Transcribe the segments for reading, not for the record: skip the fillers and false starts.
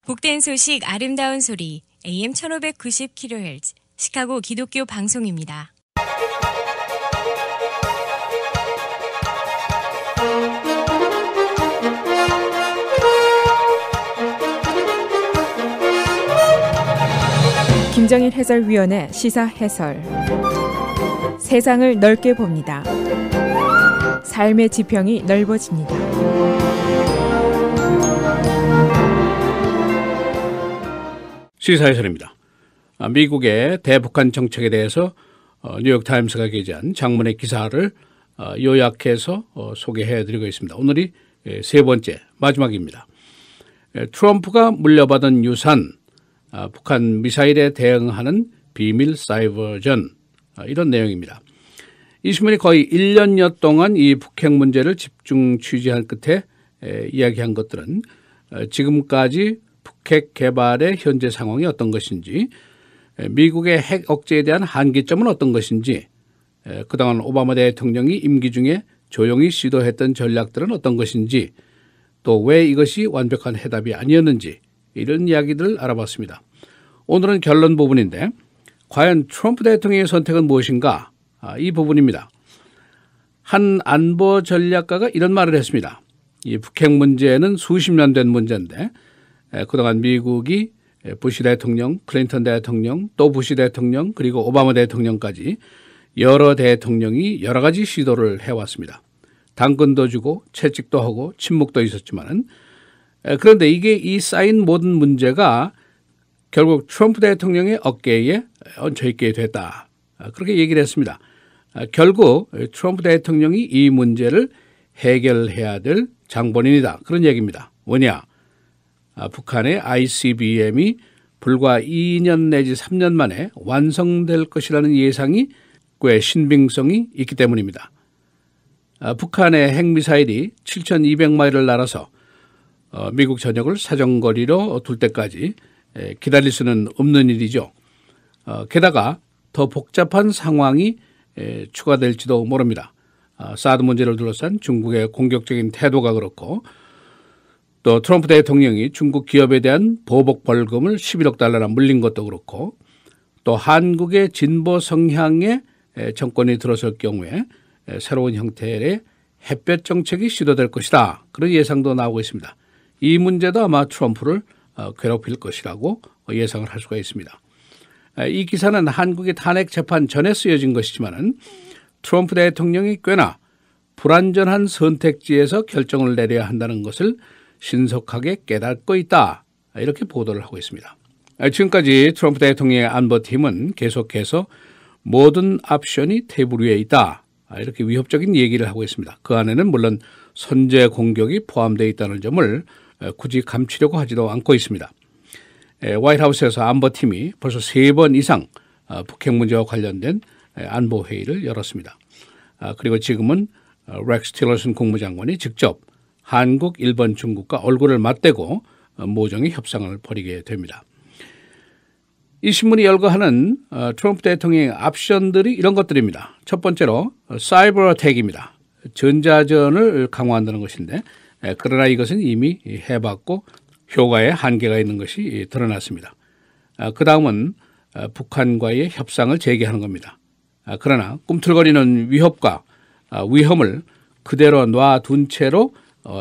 복된 소식 아름다운 소리 AM 1590kHz 시카고 기독교 방송입니다. 김정일 해설위원의 시사 해설. 세상을 넓게 봅니다. 삶의 지평이 넓어집니다. 시사 해설입니다. 미국의 대북한 정책에 대해서 뉴욕타임스가 게재한 장문의 기사를 요약해서 소개해드리고 있습니다. 오늘이 세 번째 마지막입니다. 트럼프가 물려받은 유산, 북한 미사일에 대응하는 비밀 사이버전, 이런 내용입니다. 이 신문이 거의 1년여 동안 이 북핵 문제를 집중 취재한 끝에 이야기한 것들은 지금까지 북핵 개발의 현재 상황이 어떤 것인지, 미국의 핵 억제에 대한 한계점은 어떤 것인지, 그동안 오바마 대통령이 임기 중에 조용히 시도했던 전략들은 어떤 것인지, 또 왜 이것이 완벽한 해답이 아니었는지, 이런 이야기들을 알아봤습니다. 오늘은 결론 부분인데 과연 트럼프 대통령의 선택은 무엇인가? 이 부분입니다. 한 안보 전략가가 이런 말을 했습니다. 이 북핵 문제는 수십 년 된 문제인데 그동안 미국이 부시 대통령, 클린턴 대통령, 또 부시 대통령, 그리고 오바마 대통령까지 여러 대통령이 여러 가지 시도를 해왔습니다. 당근도 주고 채찍도 하고 침묵도 있었지만은, 그런데 이게 이 쌓인 모든 문제가 결국 트럼프 대통령의 어깨에 얹혀있게 됐다. 그렇게 얘기를 했습니다. 결국 트럼프 대통령이 이 문제를 해결해야 될 장본인이다. 그런 얘기입니다. 뭐냐? 북한의 ICBM이 불과 2년 내지 3년 만에 완성될 것이라는 예상이 꽤 신빙성이 있기 때문입니다. 북한의 핵미사일이 7,200마일을 날아서 미국 전역을 사정거리로 둘 때까지 기다릴 수는 없는 일이죠. 게다가 더 복잡한 상황이 추가될지도 모릅니다. 사드 문제를 둘러싼 중국의 공격적인 태도가 그렇고, 또 트럼프 대통령이 중국 기업에 대한 보복 벌금을 11억 달러나 물린 것도 그렇고, 또 한국의 진보 성향의 정권이 들어설 경우에 새로운 형태의 햇볕 정책이 시도될 것이다. 그런 예상도 나오고 있습니다. 이 문제도 아마 트럼프를 괴롭힐 것이라고 예상을 할 수가 있습니다. 이 기사는 한국의 탄핵 재판 전에 쓰여진 것이지만 트럼프 대통령이 꽤나 불완전한 선택지에서 결정을 내려야 한다는 것을 신속하게 깨닫고 있다. 이렇게 보도를 하고 있습니다. 지금까지 트럼프 대통령의 안보팀은 계속해서 모든 옵션이 테이블 위에 있다. 이렇게 위협적인 얘기를 하고 있습니다. 그 안에는 물론 선제 공격이 포함되어 있다는 점을 굳이 감추려고 하지도 않고 있습니다. 화이트하우스에서 안보팀이 벌써 3번 이상 북핵 문제와 관련된 안보회의를 열었습니다. 그리고 지금은 렉스 틸러슨 국무장관이 직접 한국, 일본, 중국과 얼굴을 맞대고 모종의 협상을 벌이게 됩니다. 이 신문이 열거하는 트럼프 대통령의 옵션들이 이런 것들입니다. 첫 번째로 사이버 어택입니다. 전자전을 강화한다는 것인데, 그러나 이것은 이미 해봤고 효과에 한계가 있는 것이 드러났습니다. 그 다음은 북한과의 협상을 재개하는 겁니다. 그러나 꿈틀거리는 위협과 위험을 그대로 놔둔 채로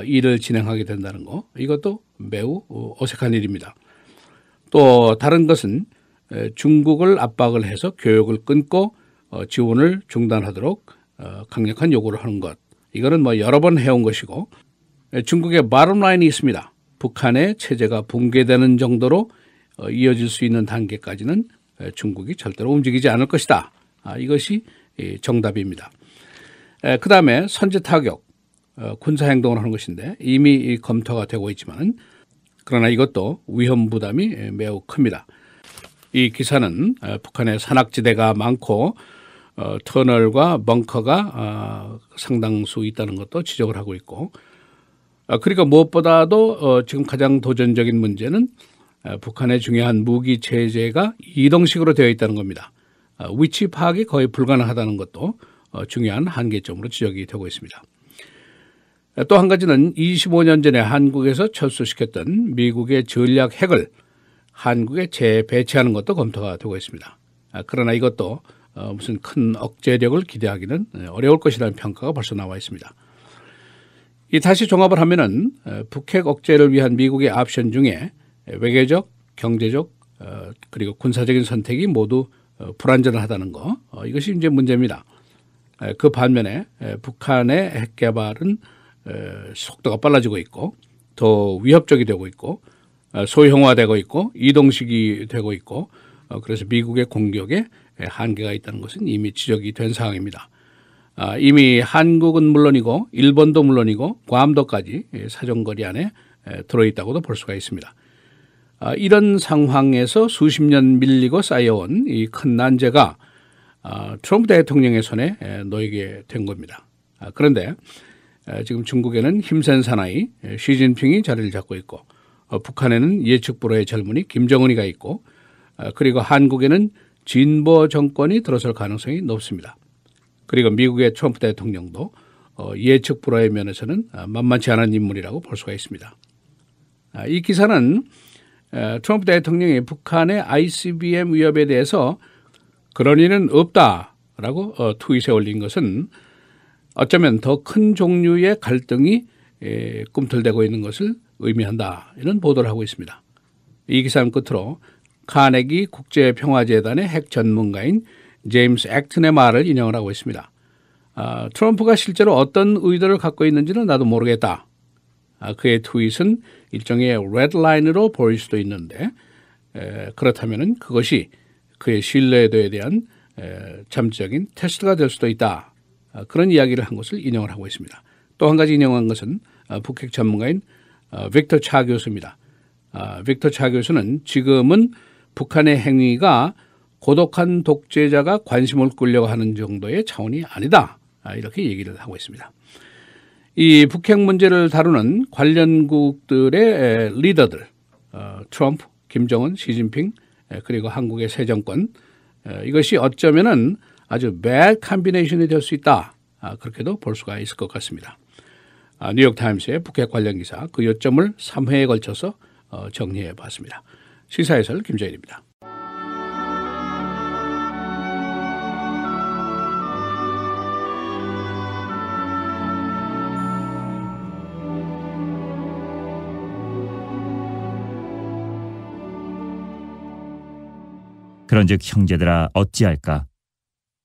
일을 진행하게 된다는 거, 이것도 매우 어색한 일입니다. 또 다른 것은 중국을 압박을 해서 교역을 끊고 지원을 중단하도록 강력한 요구를 하는 것, 이거는 여러 번 해온 것이고, 중국의 bottom line이 있습니다. 북한의 체제가 붕괴되는 정도로 이어질 수 있는 단계까지는 중국이 절대로 움직이지 않을 것이다. 이것이 정답입니다. 그 다음에 선제 타격, 군사행동을 하는 것인데 이미 검토가 되고 있지만, 그러나 이것도 위험 부담이 매우 큽니다. 이 기사는 북한의 산악지대가 많고 터널과 벙커가 상당수 있다는 것도 지적을 하고 있고, 그리고 무엇보다도 지금 가장 도전적인 문제는 북한의 중요한 무기 체제가 이동식으로 되어 있다는 겁니다. 위치 파악이 거의 불가능하다는 것도 중요한 한계점으로 지적이 되고 있습니다. 또 한 가지는 25년 전에 한국에서 철수시켰던 미국의 전략 핵을 한국에 재배치하는 것도 검토가 되고 있습니다. 그러나 이것도 무슨 큰 억제력을 기대하기는 어려울 것이라는 평가가 벌써 나와 있습니다. 이 다시 종합을 하면은 북핵 억제를 위한 미국의 옵션 중에 외교적, 경제적 그리고 군사적인 선택이 모두 불완전하다는 거, 이것이 이제 문제입니다. 그 반면에 북한의 핵 개발은 속도가 빨라지고 있고 더 위협적이 되고 있고 소형화되고 있고 이동식이 되고 있고 그래서 미국의 공격에 한계가 있다는 것은 이미 지적이 된 상황입니다. 이미 한국은 물론이고 일본도 물론이고 괌도까지 사정거리 안에 들어있다고도 볼 수가 있습니다. 이런 상황에서 수십 년 밀리고 쌓여온 이 큰 난제가 트럼프 대통령의 손에 놓이게 된 겁니다. 그런데 지금 중국에는 힘센 사나이 시진핑이 자리를 잡고 있고 북한에는 예측 불허의 젊은이 김정은이가 있고 그리고 한국에는 진보 정권이 들어설 가능성이 높습니다. 그리고 미국의 트럼프 대통령도 예측 불허의 면에서는 만만치 않은 인물이라고 볼 수가 있습니다. 이 기사는 트럼프 대통령이 북한의 ICBM 위협에 대해서 그런 일은 없다라고 트윗에 올린 것은 어쩌면 더 큰 종류의 갈등이 꿈틀대고 있는 것을 의미한다, 이런 보도를 하고 있습니다. 이 기사는 끝으로 카네기 국제평화재단의 핵 전문가인 제임스 액튼의 말을 인용을 하고 있습니다. 트럼프가 실제로 어떤 의도를 갖고 있는지는 나도 모르겠다. 그의 트윗은 일종의 레드라인으로 보일 수도 있는데 그렇다면 그것이 그의 신뢰도에 대한 잠재적인 테스트가 될 수도 있다. 그런 이야기를 한 것을 인용을 하고 있습니다. 또 한 가지 인용한 것은 북핵 전문가인 빅터 차 교수입니다. 빅터 차 교수는 지금은 북한의 행위가 고독한 독재자가 관심을 끌려고 하는 정도의 차원이 아니다, 이렇게 얘기를 하고 있습니다. 이 북핵 문제를 다루는 관련국들의 리더들, 트럼프, 김정은, 시진핑, 그리고 한국의 새 정권, 이것이 어쩌면은 아주 bad combination이 될 수 있다, 그렇게도 볼 수가 있을 것 같습니다. 뉴욕타임스의 북핵 관련 기사 그 요점을 3회에 걸쳐서 정리해 봤습니다. 시사해설 김정일입니다. 그런즉 형제들아 어찌할까?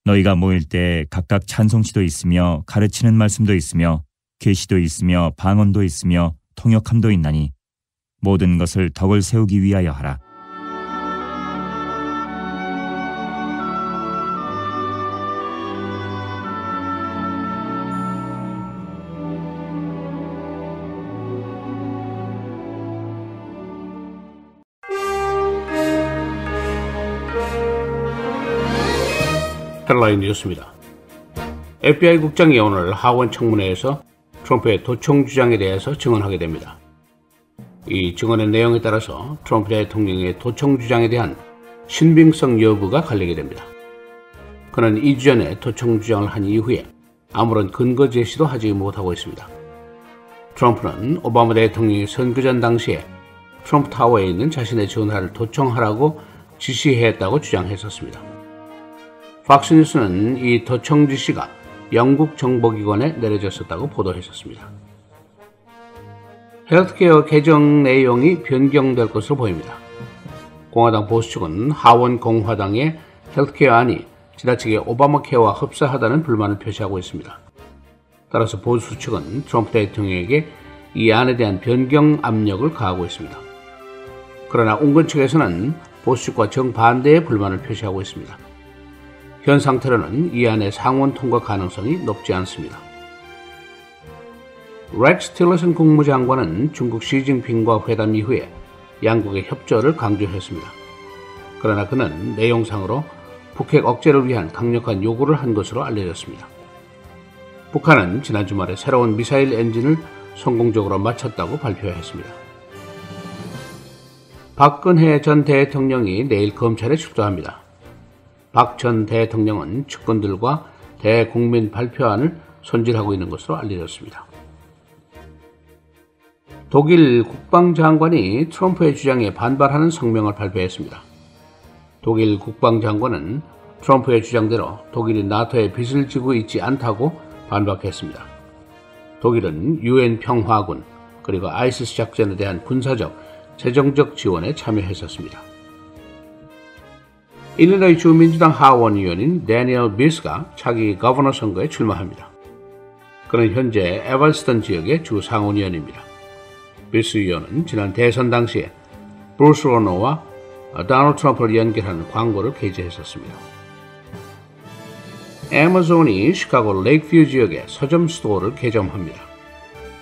너희가 모일 때 각각 찬송시도 있으며 가르치는 말씀도 있으며 계시도 있으며 방언도 있으며 통역함도 있나니 모든 것을 덕을 세우기 위하여 하라. 헤드라인 뉴스입니다. FBI 국장이 오늘 하원 청문회에서 트럼프의 도청 주장에 대해서 증언하게 됩니다. 이 증언의 내용에 따라서 트럼프 대통령의 도청 주장에 대한 신빙성 여부가 갈리게 됩니다. 그는 2주 전에 도청 주장을 한 이후에 아무런 근거 제시도 하지 못하고 있습니다. 트럼프는 오바마 대통령이 선거전 당시에 트럼프 타워에 있는 자신의 전화를 도청하라고 지시했다고 주장했었습니다. 팍스뉴스는 이 도청 지시가 영국 정보기관에 내려졌었다고 보도했었습니다. 헬스케어 개정 내용이 변경될 것으로 보입니다. 공화당 보수 측은 하원 공화당의 헬스케어 안이 지나치게 오바마 케어와 흡사하다는 불만을 표시하고 있습니다. 따라서 보수 측은 트럼프 대통령에게 이 안에 대한 변경 압력을 가하고 있습니다. 그러나 온건 측에서는 보수 측과 정반대의 불만을 표시하고 있습니다. 현 상태로는 이 안의 상원 통과 가능성이 높지 않습니다. 렉스 틸러슨 국무장관은 중국 시진핑과 회담 이후에 양국의 협조를 강조했습니다. 그러나 그는 내용상으로 북핵 억제를 위한 강력한 요구를 한 것으로 알려졌습니다. 북한은 지난 주말에 새로운 미사일 엔진을 성공적으로 마쳤다고 발표했습니다. 박근혜 전 대통령이 내일 검찰에 출두합니다. 박 전 대통령은 측근들과 대국민 발표안을 손질하고 있는 것으로 알려졌습니다. 독일 국방장관이 트럼프의 주장에 반발하는 성명을 발표했습니다. 독일 국방장관은 트럼프의 주장대로 독일이 나토에 빚을 지고 있지 않다고 반박했습니다. 독일은 유엔 평화군 그리고 아이시스 작전에 대한 군사적, 재정적 지원에 참여했었습니다. 일리노이 주 민주당 하원 의원인 데니얼 비스가 차기 거버너 선거에 출마합니다. 그는 현재 에벌스턴 지역의 주 상원의원입니다. 비스 의원은 지난 대선 당시에 브루스 로너와 도널드 트럼프를 연결하는 광고를 게재했었습니다. 애마존이 시카고 레이크뷰 지역에 서점 스토어를 개점합니다.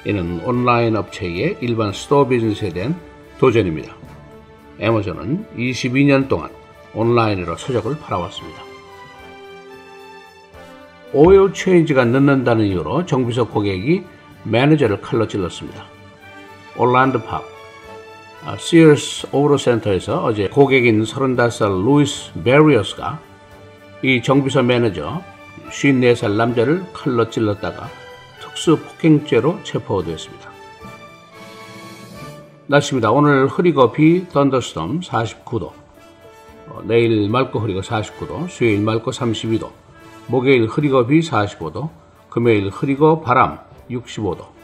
이는 온라인 업체의 일반 스토어 비즈니스에 대한 도전입니다. 애마존은 22년 동안 온라인으로 서적을 팔아왔습니다. 오일 체인지가 늦는다는 이유로 정비소 고객이 매니저를 칼로 찔렀습니다. 올란드 팝 시어스 오브로센터에서 어제 고객인 35살 루이스 베리어스가 이 정비소 매니저 54살 남자를 칼로 찔렀다가 특수폭행죄로 체포됐습니다. 날씨입니다. 오늘 흐리고 비 던더스톰 49도, 내일 맑고 흐리고 49도, 수요일 맑고 32도, 목요일 흐리고 비 45도, 금요일 흐리고 바람 65도,